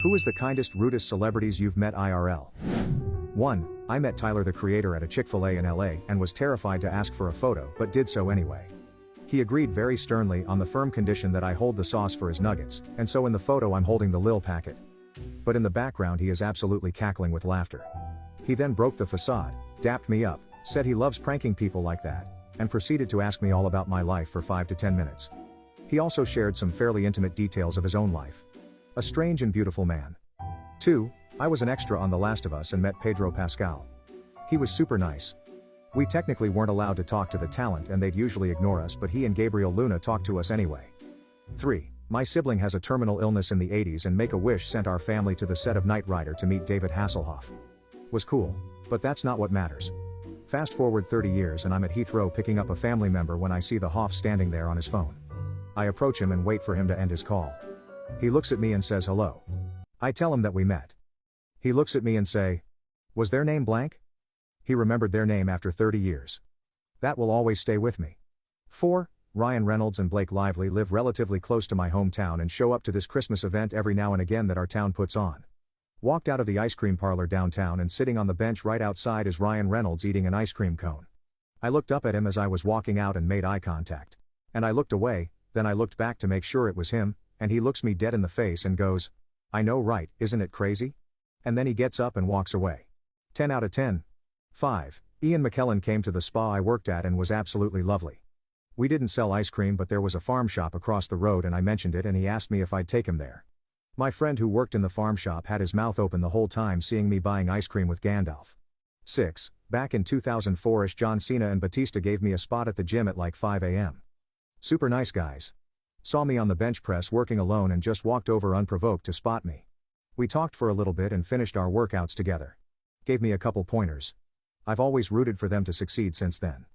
Who is the kindest, rudest celebrities you've met IRL? 1. I met Tyler the Creator at a Chick-fil-A in LA and was terrified to ask for a photo but did so anyway. He agreed very sternly on the firm condition that I hold the sauce for his nuggets, and so in the photo I'm holding the lil packet. But in the background he is absolutely cackling with laughter. He then broke the facade, dapped me up, said he loves pranking people like that, and proceeded to ask me all about my life for 5 to 10 minutes. He also shared some fairly intimate details of his own life. A strange and beautiful man. 2. I was an extra on The Last of Us and met Pedro Pascal. He was super nice. We technically weren't allowed to talk to the talent and they'd usually ignore us, but he and Gabriel Luna talked to us anyway. 3. My sibling has a terminal illness in the 80s and Make-A-Wish sent our family to the set of Knight Rider to meet David Hasselhoff. Was cool. But that's not what matters. Fast forward 30 years and I'm at Heathrow picking up a family member when I see the Hoff standing there on his phone. I approach him and wait for him to end his call. He looks at me and says hello. I tell him that we met. He looks at me and say, "Was their name blank?" He remembered their name after 30 years. That will always stay with me. 4. Ryan Reynolds and Blake Lively live relatively close to my hometown and show up to this Christmas event every now and again that our town puts on. Walked out of the ice cream parlor downtown and sitting on the bench right outside is Ryan Reynolds eating an ice cream cone. I looked up at him as I was walking out and made eye contact. And I looked away, then I looked back to make sure it was him, and he looks me dead in the face and goes, "I know, right, isn't it crazy?" And then he gets up and walks away. 10 out of 10. 5. Ian McKellen came to the spa I worked at and was absolutely lovely. We didn't sell ice cream but there was a farm shop across the road and I mentioned it and he asked me if I'd take him there. My friend who worked in the farm shop had his mouth open the whole time seeing me buying ice cream with Gandalf. 6. Back in 2004ish John Cena and Batista gave me a spot at the gym at like 5 a.m. Super nice guys. Saw me on the bench press working alone and just walked over unprovoked to spot me. We talked for a little bit and finished our workouts together. Gave me a couple pointers. I've always rooted for them to succeed since then.